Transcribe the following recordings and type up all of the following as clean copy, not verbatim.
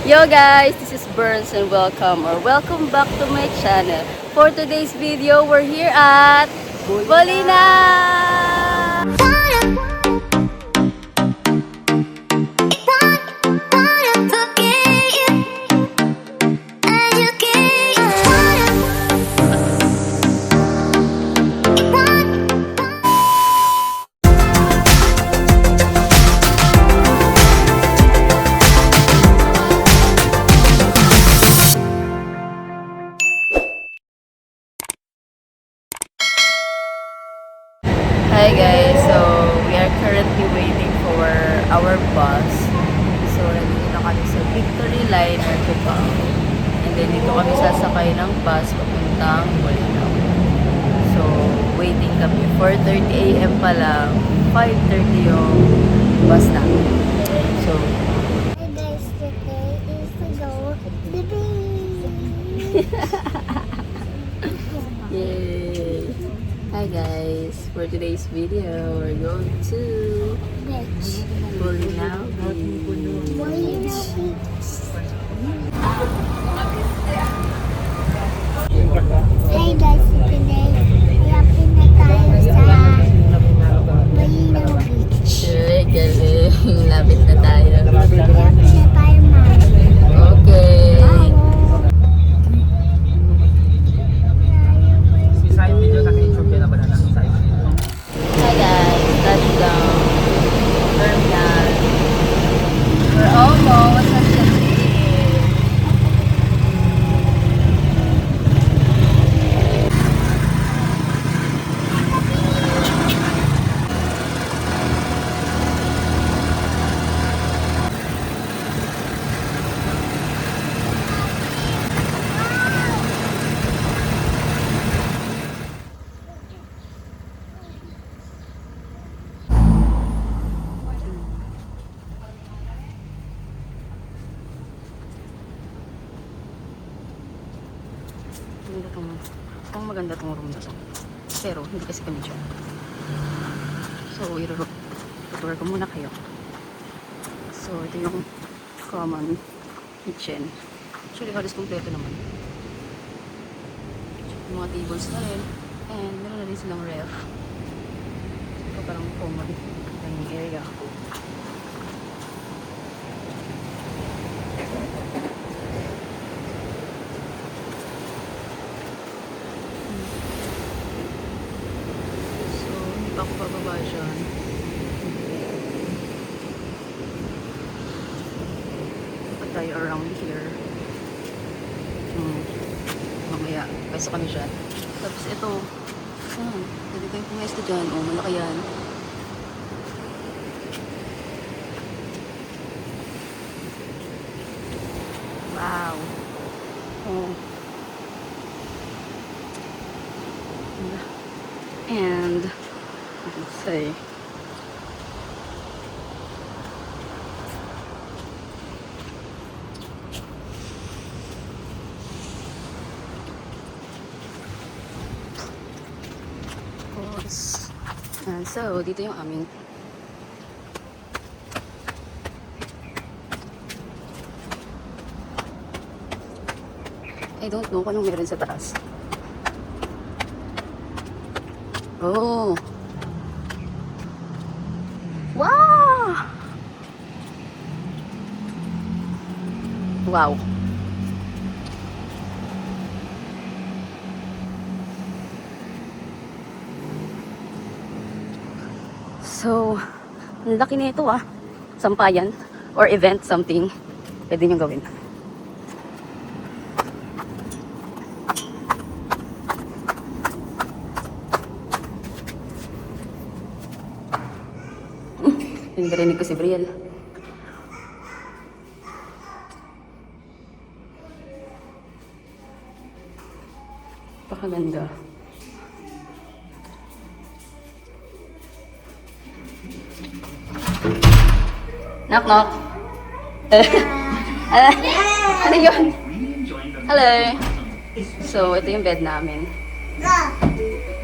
Yo guys, this is Burns and welcome back to my channel. For today's video, we're here at Bolina! Hi guys, so we are currently waiting for our bus. So nandito na kami sa Victory Liner Cubao. And then dito kami sasakay ng bus papuntang Bolinao. So waiting kami. 4:30 AM pa lang. 5:30 yung bus namin. So Hey guys, today is to go living. yay! Hi guys, for today's video, we're going to Beach. Bolinao Beach. Hey guys, today yapin na tayo sa Bolinao Beach. Sure, galing. Lapit na tayo. Yapin na tayo, ma'am. Okay. Hi guys, touchdown. Terminal. We're almost at the beach. Maganda tong room na to. Pero hindi kasi kami dyan. So, i-tour ko muna kayo. So, ito yung common kitchen. Actually, halos kompleto naman. Yung mga tables na rin. And meron na rin silang ref. So, parang common dining area. Ako bababa dyan. Dapat tayo around here. Mamaya, pwesto kami dyan. Tapos ito, pwede kayo pumwesto dyan. O, malaki yan. Wow. Oh. And let's see. So, dito yung amin. I don't know kung anong meron sa taas. Oh! Wow! Wow. So, ang laki nito sampayan or event something. Pwede nyo gawin. Yung narinig ko si Brielle. Pakaganda. Knock knock. Ano yun? Hello. So, ito yung bed namin.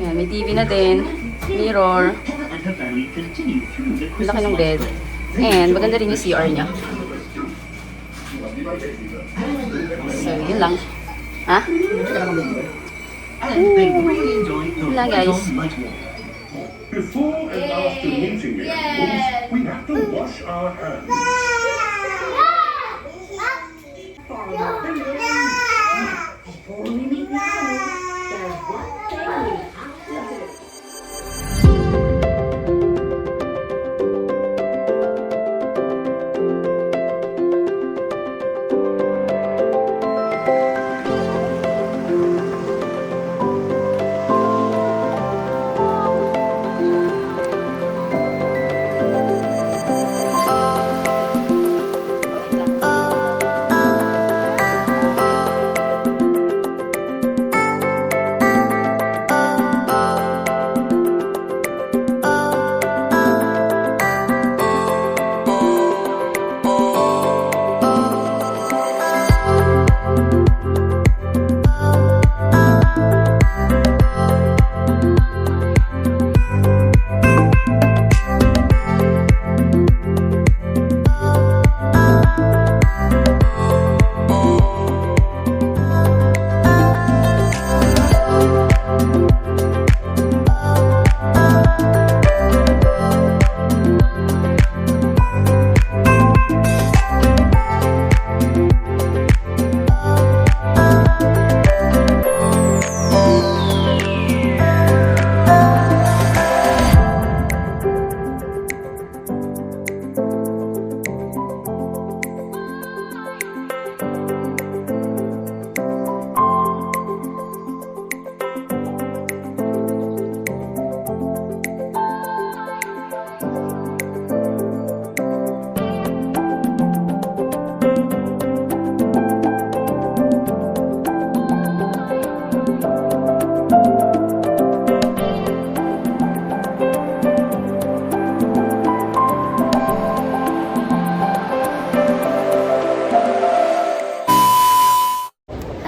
Ayan, may TV na din. Mirror. Laki ng bed. And maganda rin yung CR niya. So, yun lang. Ha? Yun lang, guys. Before and after meeting animals, we have to wash our hands. Before we leave the house, there's one thing we have to do.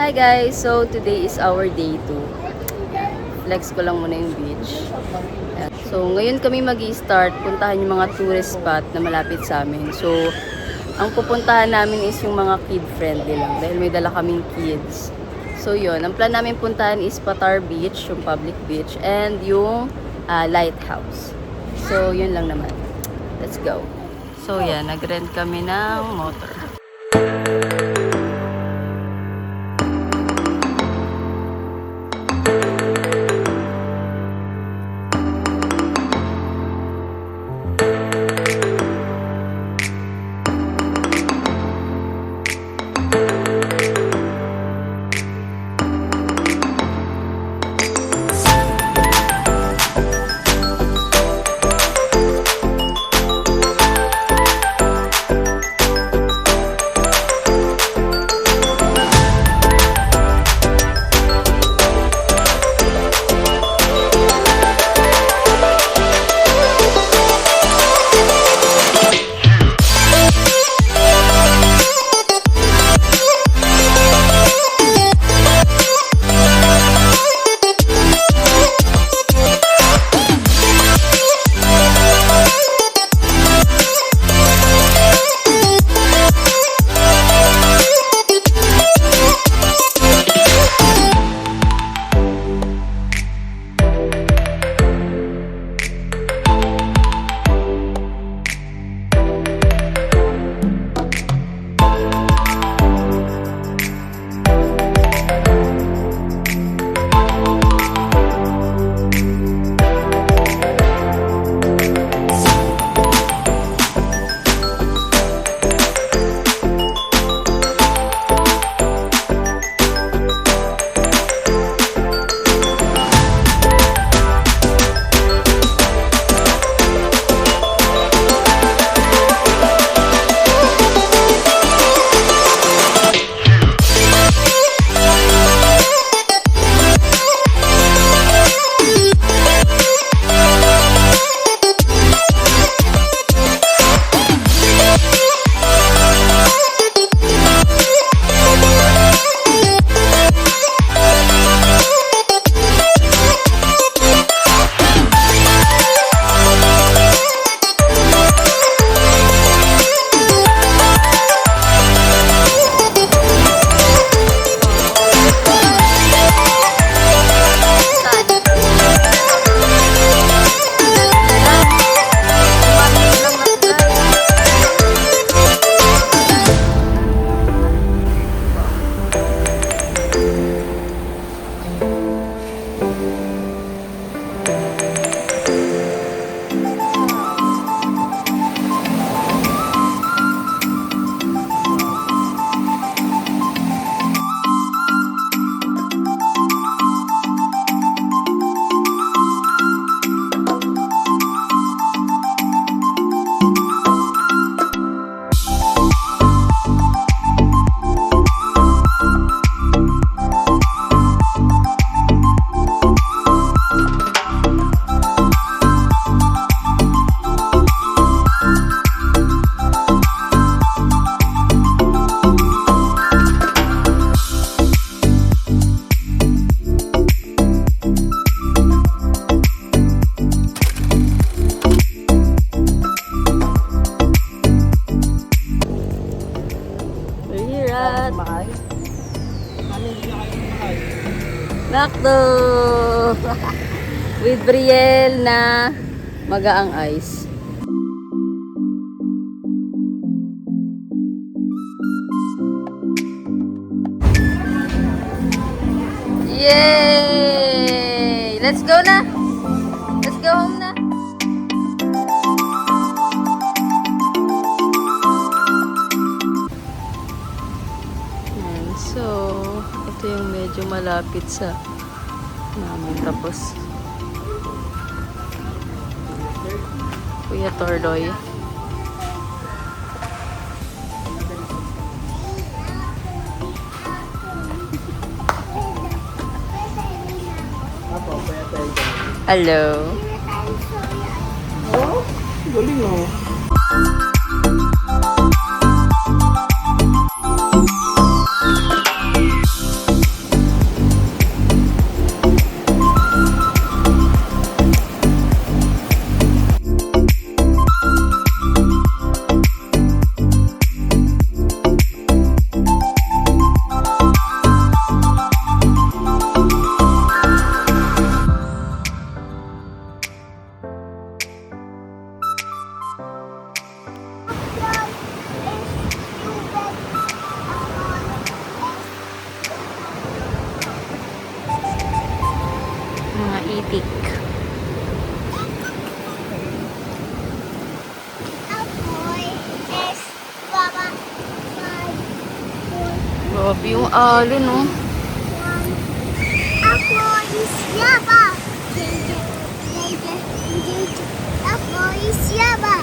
Hi guys! So, today is our day 2. Flex ko lang muna yung beach. Ayan. So, ngayon kami mag-i-start puntahan yung mga tourist spot na malapit sa amin. So, ang pupuntahan namin is yung mga kid-friendly lang dahil may dala kaming kids. So, yun. Ang plan namin puntahan is Patar Beach, yung public beach, and yung lighthouse. So, yun lang naman. Let's go! So, yan. Nag-rent kami ng motor. We're here at Macdo with Brielle na magaang ice. Yay! Let's go na! Let's go home na! Ayan, so, ito yung medyo malapit sa namin. Tapos, Kuya Torloy. Hello. Oh, galing oh. Mga itik. Grabe yung alon, no? Ako is Yaba. Ako is Yaba.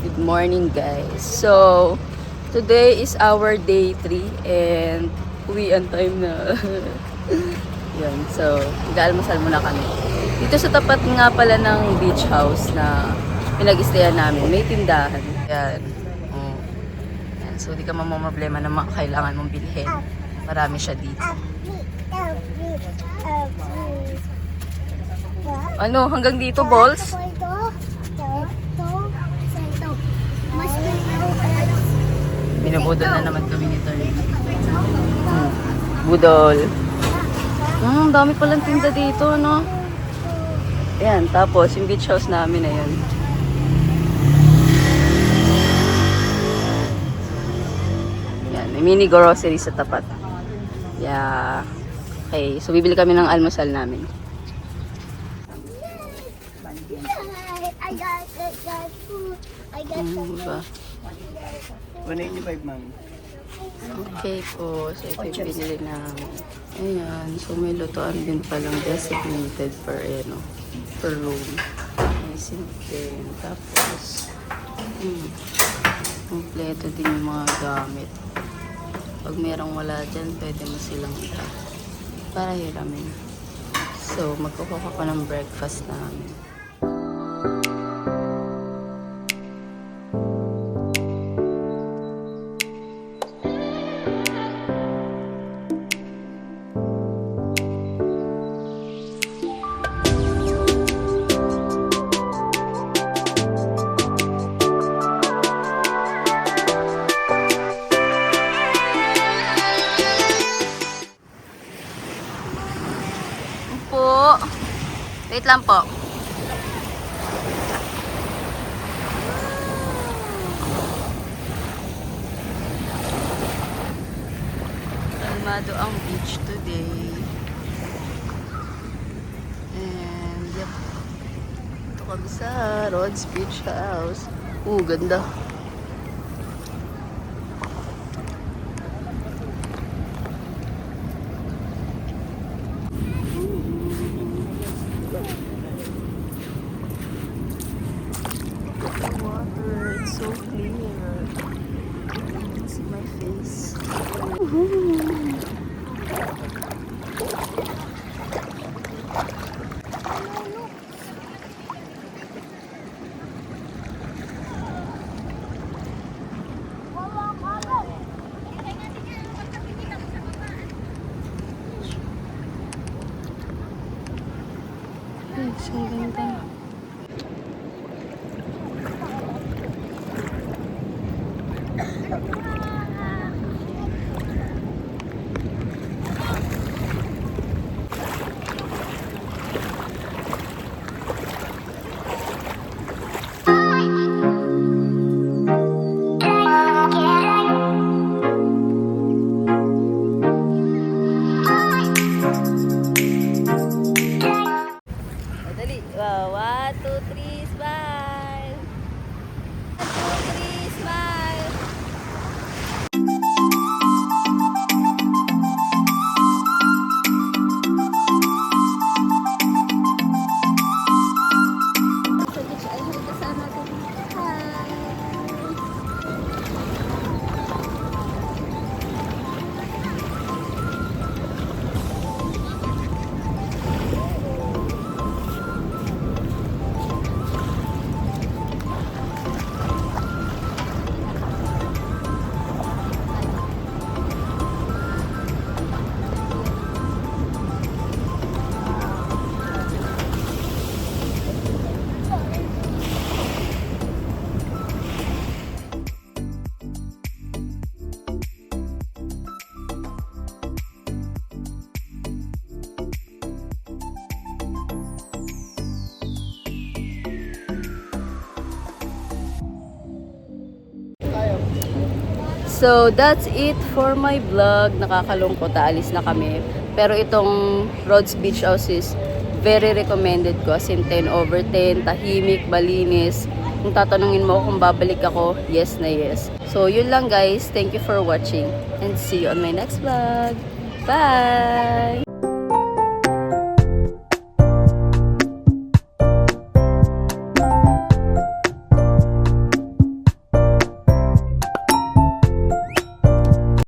Good morning, guys. So, today is our day 3 and uwian time na. Yan. So, mag-almusal muna kami. Dito sa tapat nga pala ng beach house na pinag-stayan namin, may tindahan. Yan. Oh. Yan. So, di ka mamamroblema ng mga kailangan mong bilhin. Marami siya dito. Ano, hanggang dito, balls? Binubudol na naman kami ni Tony. Budol. Dami palang tinda dito, no? Ayan, tapos yung beach house namin na yun. Ayan, may mini grocery sa tapat. Yeah. Okay, so bibili kami ng almusal namin. I got food. I got some Diba? 185 ma'am. Okay po, so ito yung binili namin. Ayan, so may lutuan din palang designated per, per room. May sink din. Tapos, kompleto din yung mga gamit. Pag merong wala dyan, pwede mo silang para hiramin. So, magkukuha pa ng breakfast namin. Po. Wait lang po. Kalmado ang beach today. And yep. Ito kami sa Rod's Beach House. Ganda. my face. Ang ganda. Madali. Wow, 1, 2, 3, smile! 1, 2, 3, smile! Sa beach ay may kasama ko. Hi! So, that's it for my vlog. Nakakalungkot, aalis na kami. Pero itong Rhodes Beach House is very recommended ko. As in 10/10, tahimik, malinis. Kung tatanungin mo kung babalik ako, yes na yes. So, yun lang guys. Thank you for watching. And see you on my next vlog. Bye!